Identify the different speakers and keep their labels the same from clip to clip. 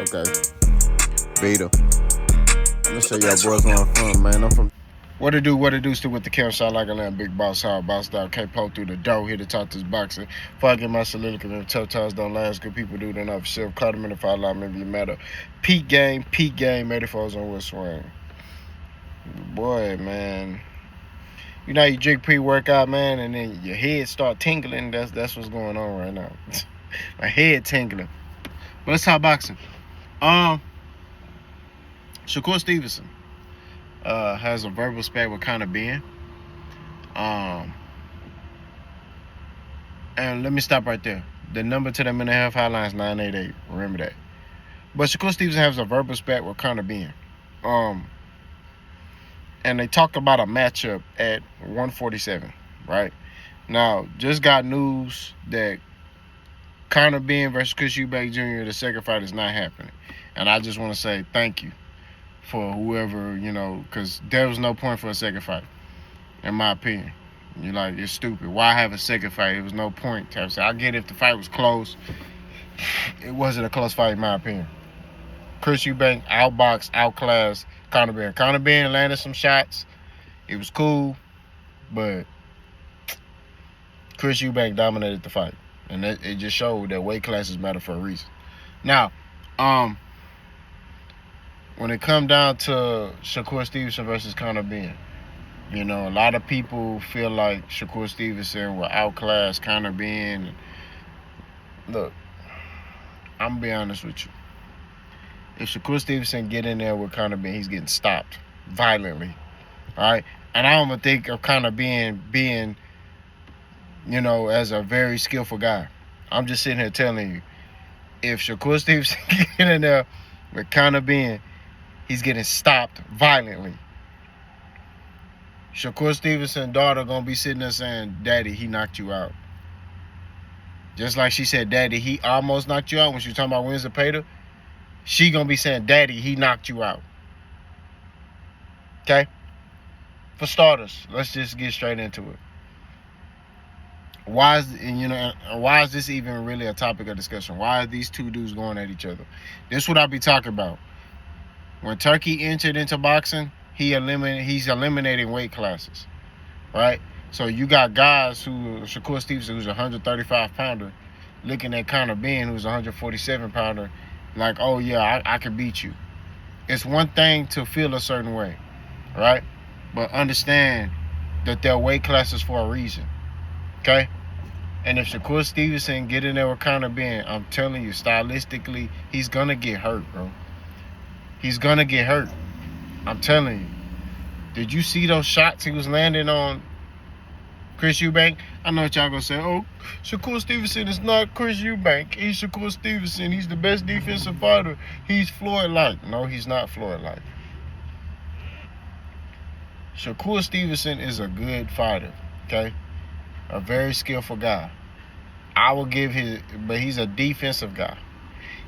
Speaker 1: Okay. Beta. I'm gonna show y'all boys where I'm from, man. I'm from.
Speaker 2: What it do, still with the camera shot like a lamb, big boss hard, boss dog, can't poke through the door, here to talk this boxing. Before I get my soliloquy, if tough times don't last, good people do, then I've shelf, caught them in the fire line, maybe you matter. Peak game, 84's on West Swing. Boy, man. You know you drink pre-workout, man, and then your head start tingling, that's what's going on right now. My head tingling. But let's talk boxing. Shakur Stevenson has a verbal spat with Connor Benn. And let me stop right there. The number to the mental health hotline is 988. Remember that. But Shakur Stevenson has a verbal spat with Connor Benn. And they talked about a matchup at 147, right? Now, just got news that Connor Benn versus Chris Eubank Jr., the second fight, is not happening. And I just want to say thank you for whoever, because there was no point for a second fight, in my opinion. You're like, it's stupid. Why have a second fight? It was no point to have. I get if the fight was close. It wasn't a close fight, in my opinion. Chris Eubank outboxed, outclassed Connor Benn. Connor Benn landed some shots. It was cool, but Chris Eubank dominated the fight. And it just showed that weight classes matter for a reason. Now, when it come down to Shakur Stevenson versus Connor Benn, a lot of people feel like Shakur Stevenson will outclass Connor Benn. Look, I'm going to be honest with you. If Shakur Stevenson get in there with Connor Benn, he's getting stopped violently. All right? And I don't even think of Connor Benn being, as a very skillful guy. I'm just sitting here telling you, if Shakur Stevenson get in there with Connor Benn, he's getting stopped violently. Shakur Stevenson's daughter gonna be sitting there saying, "Daddy, he knocked you out." Just like she said, "Daddy, he almost knocked you out" when she was talking about Winsor Pater. She gonna be saying, "Daddy, he knocked you out." Okay? For starters, let's just get straight into it. Why is this even really a topic of discussion? Why are these two dudes going at each other? This is what I be talking about. When Turkey entered into boxing, he's eliminating weight classes, right? So you got guys Shakur Stevenson, who's a 135 pounder, looking at Connor Benn, who's a 147 pounder, like, oh yeah, I can beat you. It's one thing to feel a certain way, right? But understand that there are weight classes for a reason, okay? And if Shakur Stevenson get in there with Connor Benn, I'm telling you, stylistically, he's gonna get hurt, bro. He's gonna get hurt. I'm telling you. Did you see those shots he was landing on Chris Eubank? I know what y'all gonna say. Oh, Shakur Stevenson is not Chris Eubank. He's Shakur Stevenson. He's the best defensive fighter. He's Floyd-like. No, he's not Floyd-like. Shakur Stevenson is a good fighter, okay? A very skillful guy. I will give but he's a defensive guy.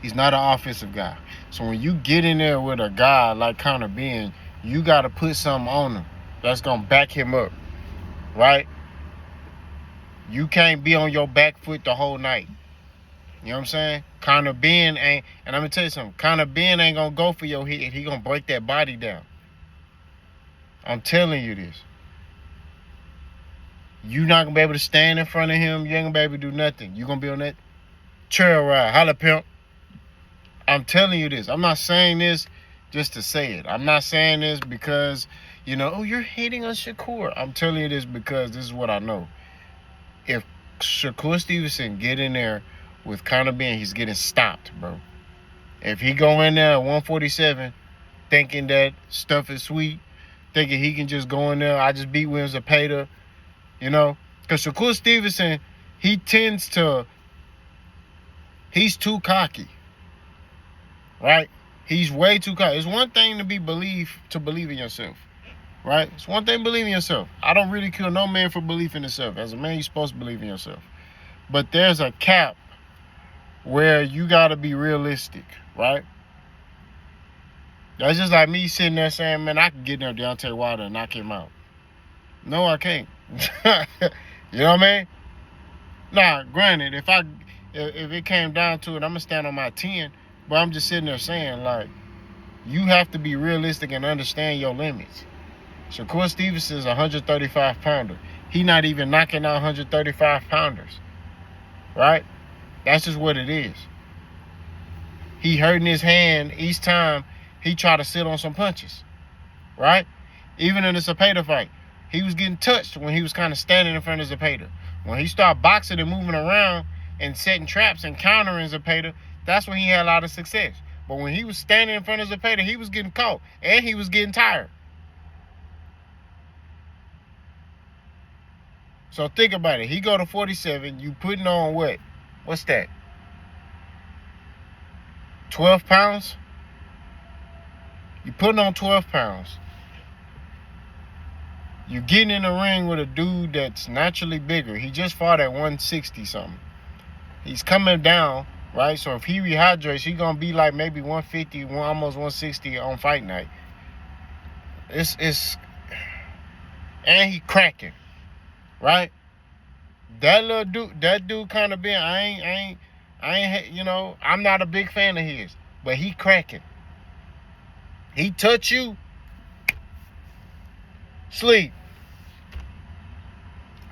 Speaker 2: He's not an offensive guy. So when you get in there with a guy like Connor Benn, you got to put something on him that's going to back him up, right? You can't be on your back foot the whole night. You know what I'm saying? Connor Benn ain't, and I'm going to tell you something, Connor Benn ain't going to go for your head. He going to break that body down. I'm telling you this. You're not going to be able to stand in front of him. You ain't going to be able to do nothing. You're going to be on that trail ride. Holla, pimp. I'm telling you this. I'm not saying this just to say it. I'm not saying this because, oh, you're hating on Shakur. I'm telling you this because this is what I know. If Shakur Stevenson get in there with Connor Benn, he's getting stopped, bro. If he go in there at 147 thinking that stuff is sweet, thinking he can just go in there, I just beat Winsor Pater, because Shakur Stevenson, he's too cocky. Right? He's way too cocky. It's one thing to believe in yourself. Right? It's one thing to believe in yourself. I don't ridicule no man for belief in himself. As a man, you're supposed to believe in yourself. But there's a cap where you got to be realistic. Right? That's just like me sitting there saying, man, I can get in there Deontay Wilder and knock him out. No, I can't. You know what I mean? Now, granted, if it came down to it, I'm going to stand on my 10. But I'm just sitting there saying, like, you have to be realistic and understand your limits. Shakur Stevenson is a 135 pounder. He not even knocking out 135 pounders, right? That's just what it is. He hurting his hand each time he try to sit on some punches, right? Even in the Zepeda fight, he was getting touched when he was kind of standing in front of Zepeda. When he started boxing and moving around and setting traps and countering Zepeda, that's when he had a lot of success. But when he was standing in front of Zepeda, he was getting caught and he was getting tired. So think about it. He go to 47. You putting on what? What's that? 12 pounds? You putting on 12 pounds. You getting in the ring with a dude that's naturally bigger. He just fought at 160 something. He's coming down, right? So if he rehydrates, he gonna be like maybe 150, almost 160 on fight night. It's and he cracking, right? That little dude, Connor Benn, I ain't, you know, I'm not a big fan of his, but he cracking. He touch you, sleep.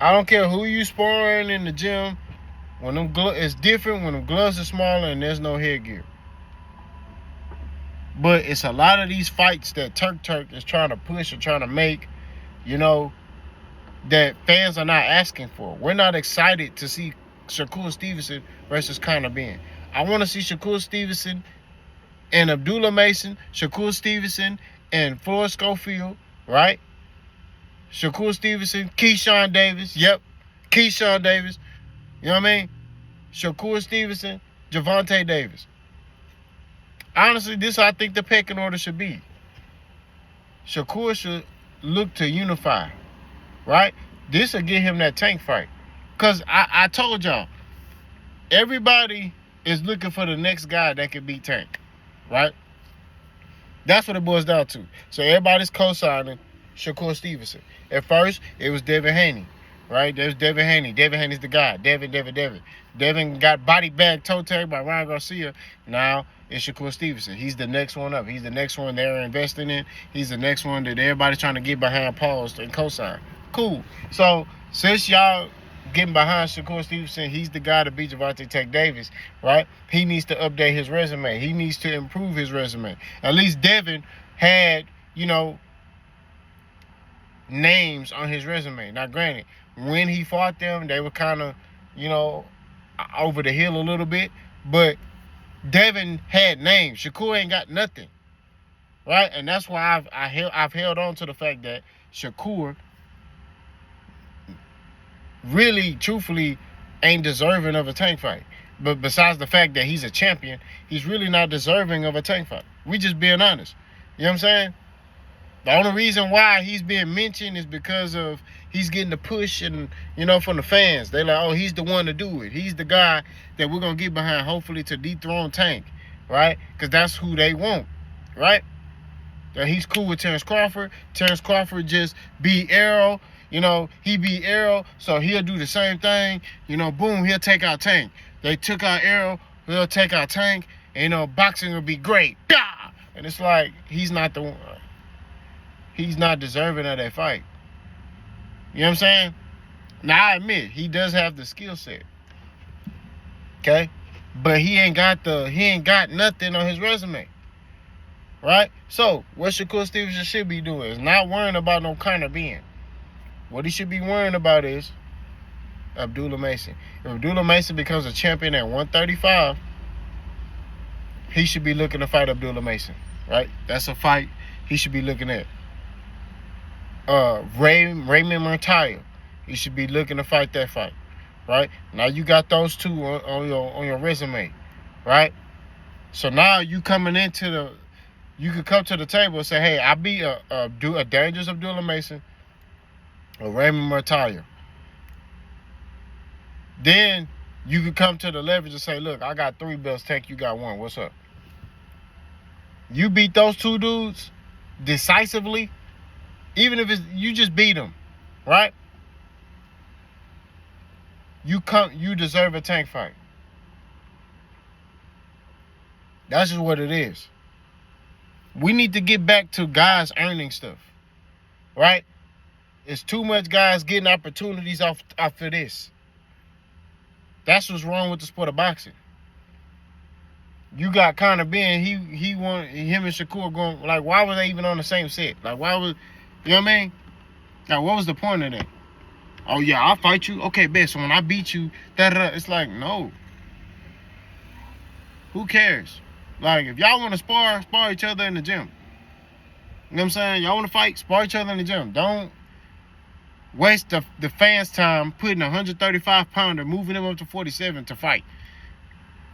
Speaker 2: I don't care who you sparring in the gym. When them it's different when them gloves are smaller and there's no headgear. But it's a lot of these fights that Turk is trying to push or trying to make, you know, that fans are not asking for. We're not excited to see Shakur Stevenson versus Connor Benn. I want to see Shakur Stevenson and Abdullah Mason, Shakur Stevenson and Floyd Schofield, right? Shakur Stevenson, Keyshawn Davis. Yep, Keyshawn Davis. You know what I mean? Shakur Stevenson, Javante Davis. Honestly, this is how I think the pecking order should be. Shakur should look to unify, right? This will get him that Tank fight. Because I told y'all, everybody is looking for the next guy that can beat Tank, right? That's what it boils down to. So everybody's co-signing Shakur Stevenson. At first, it was Devin Haney, right? There's Devin Haney. Devin Haney's the guy. Devin. Devin got body bag toe tag by Ryan Garcia. Now it's Shakur Stevenson. He's the next one up. He's the next one they're investing in. He's the next one that everybody's trying to get behind paused and co-sign. Cool. So since y'all getting behind Shakur Stevenson, he's the guy to beat Javante Tank Davis, right? He needs to update his resume. He needs to improve his resume. At least Devin had, you know, names on his resume. Now, granted, when he fought them, they were kind of, you know, over the hill a little bit, but Devin had names. Shakur ain't got nothing, right? And that's why I've held on to the fact that Shakur really, truthfully, ain't deserving of a Tank fight. But besides the fact that he's a champion, he's really not deserving of a Tank fight. We just being honest. You know what I'm saying? The only reason why he's being mentioned is because of he's getting the push and, you know, from the fans. They're like, oh, he's the one to do it. He's the guy that we're going to get behind, hopefully, to dethrone Tank, right? Because that's who they want, right? That he's cool with Terrence Crawford. Terrence Crawford just beat Arrow. You know, he beat Arrow, so he'll do the same thing. You know, boom, he'll take out Tank. They took out Arrow, he'll take out Tank. And, you know, boxing will be great. Gah! And it's like, he's not the one. He's not deserving of that fight. You know what I'm saying? Now, I admit, he does have the skill set. Okay? But he ain't got nothing on his resume. Right? So, what Shakur Stevenson should be doing is not worrying about no Connor Benn. What he should be worrying about is Abdullah Mason. If Abdullah Mason becomes a champion at 135, he should be looking to fight Abdullah Mason. Right? That's a fight he should be looking at. Raymond Murtaugh, he should be looking to fight that fight, right? Now you got those two on your resume, right? So now you coming into you could come to the table and say, hey, I beat a dangerous Abdullah Mason, or Raymond Murtaugh. Then you could come to the leverage and say, look, I got 3 belts, Tank, you got 1. What's up? You beat those 2 dudes decisively. Even if you just beat them, right? You deserve a Tank fight. That's just what it is. We need to get back to guys earning stuff, right? It's too much guys getting opportunities off of this. That's what's wrong with the sport of boxing. You got Connor Benn, he want him and Shakur going, like, why were they even on the same set? Like, why was, you know what I mean? Like, what was the point of that? Oh yeah, I'll fight you. Okay, bet. So when I beat you, it's like, no. Who cares? Like, if y'all want to spar each other in the gym. You know what I'm saying? Y'all want to fight, spar each other in the gym. Don't waste the fans' time putting a 135-pounder, moving him up to 47 to fight.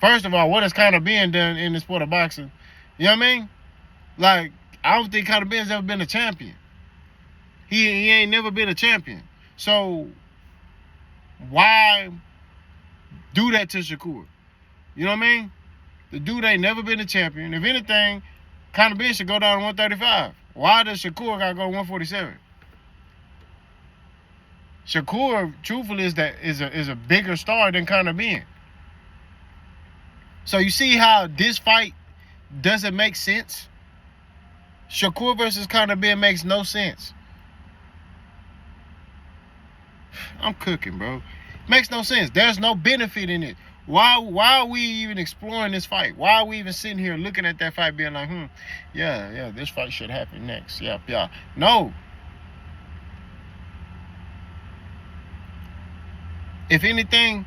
Speaker 2: First of all, what has Connor Benn done in the sport of boxing? You know what I mean? Like, I don't think Connor Benn's ever been a champion. He ain't never been a champion. So, why do that to Shakur? You know what I mean? The dude ain't never been a champion. If anything, Connor Benn should go down to 135. Why does Shakur gotta go to 147? Shakur, truthfully, is a bigger star than Connor Benn. So you see how this fight doesn't make sense? Shakur versus Connor Benn makes no sense. I'm cooking, bro. Makes no sense. There's no benefit in it. Why are we even exploring this fight? Why are we even sitting here looking at that fight being like, yeah, this fight should happen next. Yeah. No. If anything,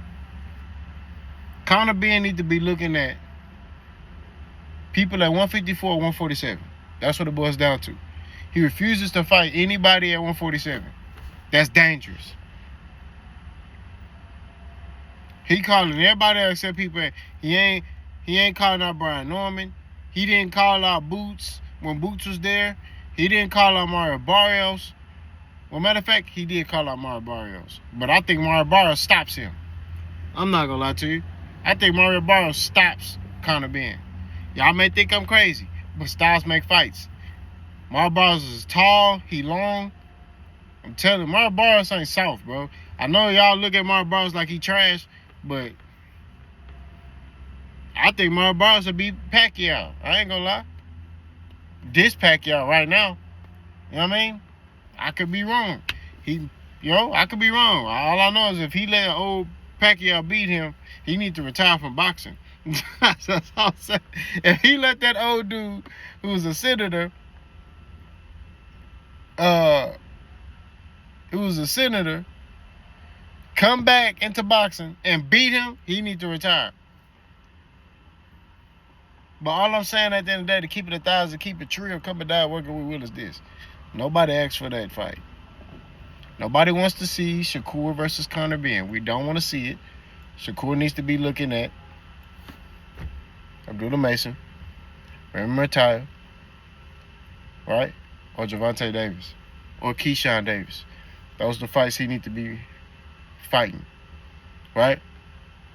Speaker 2: Connor Benn need to be looking at people at 154, 147. That's what it boils down to. He refuses to fight anybody at 147. That's dangerous. He calling everybody out except people. He ain't calling out Brian Norman. He didn't call out Boots when Boots was there. He didn't call out Mario Barrios. Well, matter of fact, he did call out Mario Barrios. But I think Mario Barrios stops him. I'm not gonna lie to you. I think Mario Barrios stops Connor Benn. Y'all may think I'm crazy, but styles make fights. Mario Barrios is tall, he long. I'm telling you, Mario Barrios ain't soft, bro. I know y'all look at Mario Barrios like he trash, but I think Mario Barrios will beat Pacquiao. I ain't gonna lie. This Pacquiao right now, you know what I mean? I could be wrong. I could be wrong. All I know is if he let old Pacquiao beat him, he need to retire from boxing. That's all I'm saying. If he let that old dude who was a senator, come back into boxing and beat him, he need to retire. But all I'm saying at the end of the day, to keep it 1,000, keep it real, come and die working with Will is this. Nobody asked for that fight. Nobody wants to see Shakur versus Connor Benn. We don't want to see it. Shakur needs to be looking at Abdullah Mason, Raymond Murtaugh, right? Or Gervonta Davis. Or Keyshawn Davis. Those are the fights he needs to be fighting. Right?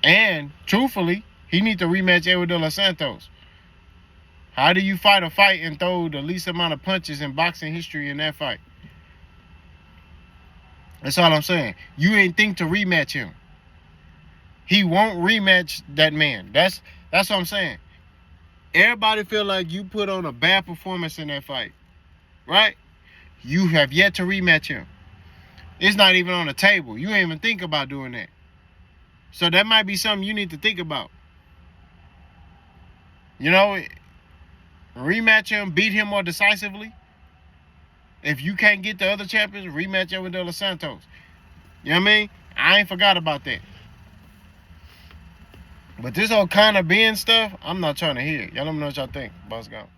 Speaker 2: And, truthfully, he needs to rematch Edwin De Los Santos. How do you fight a fight and throw the least amount of punches in boxing history in that fight? That's all I'm saying. You ain't think to rematch him. He won't rematch that man. That's what I'm saying. Everybody feel like you put on a bad performance in that fight. Right? You have yet to rematch him. It's not even on the table. You ain't even think about doing that. So that might be something you need to think about. You know, rematch him, beat him more decisively. If you can't get the other champions, rematch him with De Los Santos. You know what I mean? I ain't forgot about that. But this whole Connor Benn stuff, I'm not trying to hear it. Y'all let me know what y'all think. Boss gone.